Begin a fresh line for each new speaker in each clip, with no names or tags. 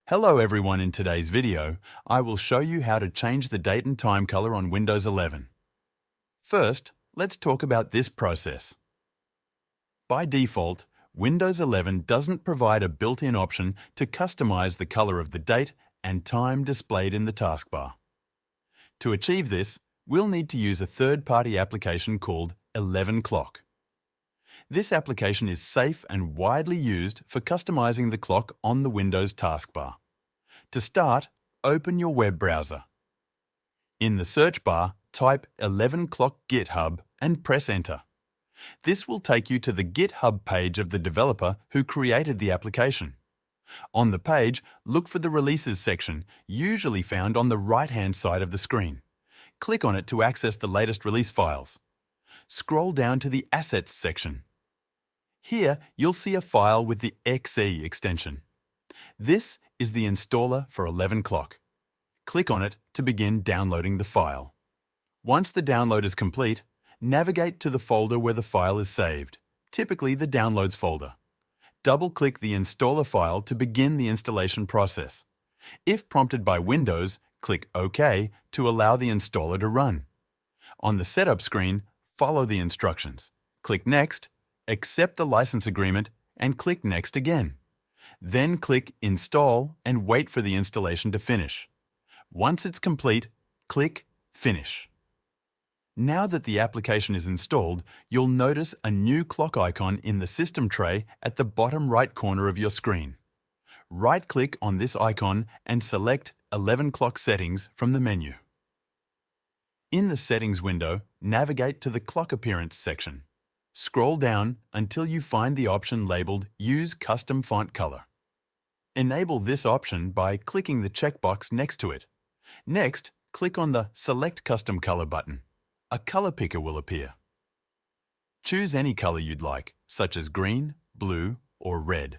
Hello everyone, in today's video, I will show you how to change the date and time color on Windows 11. First, let's talk about this process. By default, Windows 11 doesn't provide a built-in option to customize the color of the date and time displayed in the taskbar. To achieve this, we'll need to use a third-party application called 11 Clock. This application is safe and widely used for customizing the clock on the Windows taskbar. To start, open your web browser. In the search bar, type 11 Clock GitHub and press Enter. This will take you to the GitHub page of the developer who created the application. On the page, look for the Releases section, usually found on the right-hand side of the screen. Click on it to access the latest release files. Scroll down to the Assets section. Here, you'll see a file with the .exe extension. This is the installer for 11 Clock. Click on it to begin downloading the file. Once the download is complete, navigate to the folder where the file is saved, typically the Downloads folder. Double-click the installer file to begin the installation process. If prompted by Windows, click OK to allow the installer to run. On the setup screen, follow the instructions. Click Next, accept the license agreement, and click Next again. Then click Install and wait for the installation to finish. Once it's complete, click Finish. Now that the application is installed, you'll notice a new clock icon in the system tray at the bottom right corner of your screen. Right-click on this icon and select 11 Clock Settings from the menu. In the Settings window, navigate to the Clock Appearance section. Scroll down until you find the option labeled Use Custom Font Color. Enable this option by clicking the checkbox next to it. Next, click on the Select Custom Color button. A color picker will appear. Choose any color you'd like, such as green, blue, or red.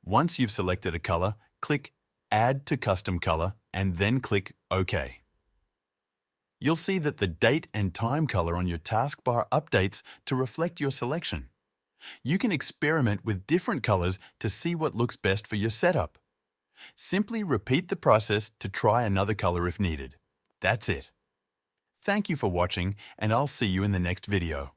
Once you've selected a color, click Add to Custom Color and then click OK. You'll see that the date and time color on your taskbar updates to reflect your selection. You can experiment with different colors to see what looks best for your setup. Simply repeat the process to try another color if needed. That's it. Thank you for watching, and I'll see you in the next video.